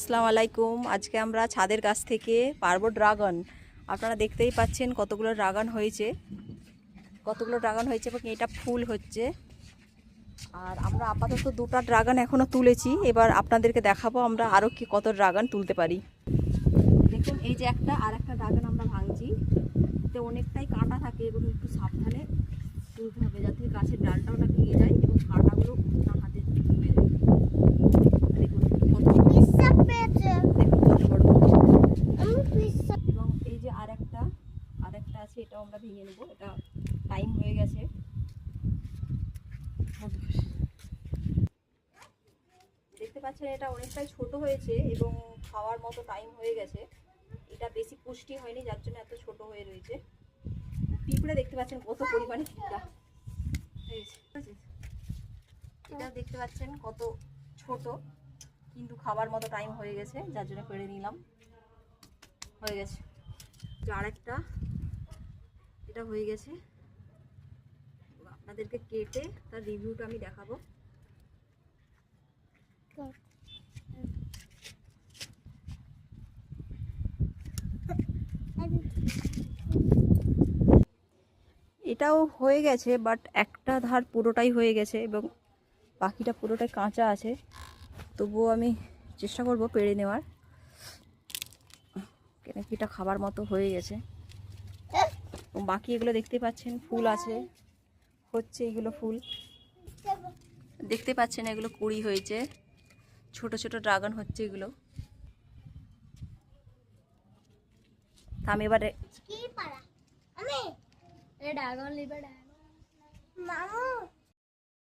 আসসালামু আলাইকুম। আজকে আমরা ছাদের গাছ থেকে পারবো ড্রাগন। আপনারা দেখতেই পাচ্ছেন কতগুলো ড্রাগন হয়েছে এবং এটা ফুল হচ্ছে। আর আমরা আপাতত দুটো ড্রাগন এখনো তুলেছি, এবার আপনাদেরকে দেখাবো আমরা আরও কত ড্রাগন তুলতে পারি। দেখুন এই যে একটা আর একটা ড্রাগন আমরা ভাঙছি, এতে অনেকটাই কাঁটা থাকে এবং একটু সাবধানে তুলতে হবে যাতে গাছের ডালটাও না ভেঙে যায় এবং কাঁটাগুলো না হাতে চুবে যায়। দেখুন কত এবং এই যে আরেকটা আছে, এটাও আমরা ভেঙে নেবো। এটা টাইম হয়ে গেছে। দেখতে পাচ্ছেন এটা অনেকটাই ছোট হয়েছে এবং খাওয়ার মতো টাইম হয়ে গেছে। এটা বেশি পুষ্টি হয়নি, যার জন্য এত ছোট হয়ে রয়েছে। পিঁপড়ে দেখতে পাচ্ছেন কত পরিমাণে পিঁপড়া হয়েছে। এটা দেখতে পাচ্ছেন কত ছোট, কিন্তু খাবার মতো টাইম হয়ে গেছে, যার জন্য পেড়ে নিলাম। হয়ে গেছে। আরেকটা এটা হয়ে গেছে, আপনাদেরকে কেটে তার রিভিউটা আমি দেখাবো। এটাও হয়ে গেছে, বাট একটা ধার পুরোটাই হয়ে গেছে এবং বাকিটা পুরোটাই কাঁচা আছে। তবুও আমি চেষ্টা করব পেড়ে নেওয়ার, কেন কি এটা খাবার মতো হয়ে গেছে। বাকি এগুলো দেখতে পাচ্ছেন ফুল আছে, হচ্ছে এগুলো ফুল দেখতে পাচ্ছেন, এগুলো কুড়ি হয়েছে, ছোট ছোট ড্রাগন হচ্ছে এগুলো। আমি এবারে